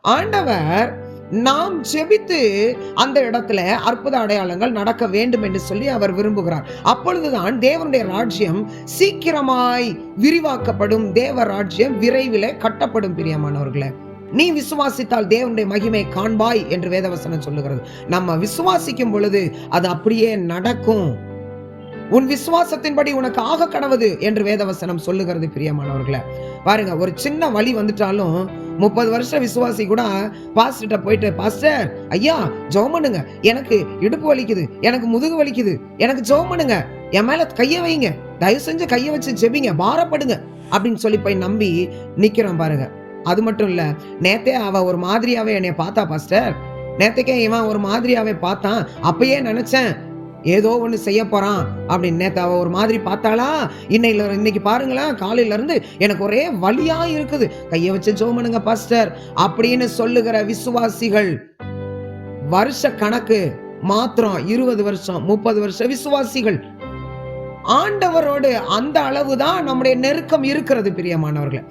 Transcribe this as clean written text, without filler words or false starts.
ஆண்டவர் நாம் ஜெபித்து அந்த இடத்துல அற்புத அடையாளங்கள் நடக்க வேண்டும் என்று சொல்லி அவர் விரும்புகிறார். அப்பொழுதுதான் தேவனுடைய ராஜ்யம் சீக்கிரமாய் விரிவாக்கப்படும். தேவ ராஜ்யம் விரைவிலே கட்டப்படும். பிரியமானவர்களே, நீ விசுவாசித்தால் தேவனுடைய மகிமை காண்பாய் என்று வேதவசனம் சொல்லுகிறது. நம்ம விசுவாசிக்கும் பொழுது அது அப்படியே நடக்கும். உன் விசுவாசத்தின்படி உனக்கு ஆக கடவுது என்று வேதவசனம் சொல்லுகிறது. பிரியமானவர்களே, பாருங்க, ஒரு சின்ன வலி வந்துட்டாலும் 30 வருஷம் விசுவாசி கூட பாஸ்டர்கிட்ட போயிட்டு, பாஸ்டர் ஐயா ஜெபம் பண்ணுங்க, எனக்கு இடுப்பு வலிக்குது, எனக்கு முதுகு வலிக்குது, எனக்கு ஜெபம் பண்ணுங்க, என் மேல கைய வைங்க, தயவு செஞ்சு கைய வச்சு ஜெபிங்க, பாரப்படுங்க அப்படின்னு சொல்லி போய் நம்பி நிக்கிறோம் பாருங்க. அது மட்டும் இல்ல, நேத்தே அவ ஒரு மாதிரியாவே என்னைய பார்த்தா பாஸ்டர், நேத்தைக்கே இவன் ஒரு மாதிரியாவே பார்த்தான், அப்பயே நினைச்சேன் ஏதோ ஒண்ணு செய்ய போறான் அப்படின்னு. நேத்து அவ ஒரு மாதிரி பார்த்தாளா, இன்னைக்கு பாருங்களேன், காலையில இருந்து எனக்கு ஒரே வலியா இருக்குது, கைய வச்சு ஜெபம் பண்ணுங்க பாஸ்டர் அப்படின்னு சொல்லுகிற விசுவாசிகள் வருஷ கணக்கு மாத்திரம் 20 வருஷம் 30 வருஷம் விசுவாசிகள். ஆண்டவரோடு அந்த அளவுதான் நம்முடைய நெருக்கம் இருக்கிறது. பிரியமானவர்களே,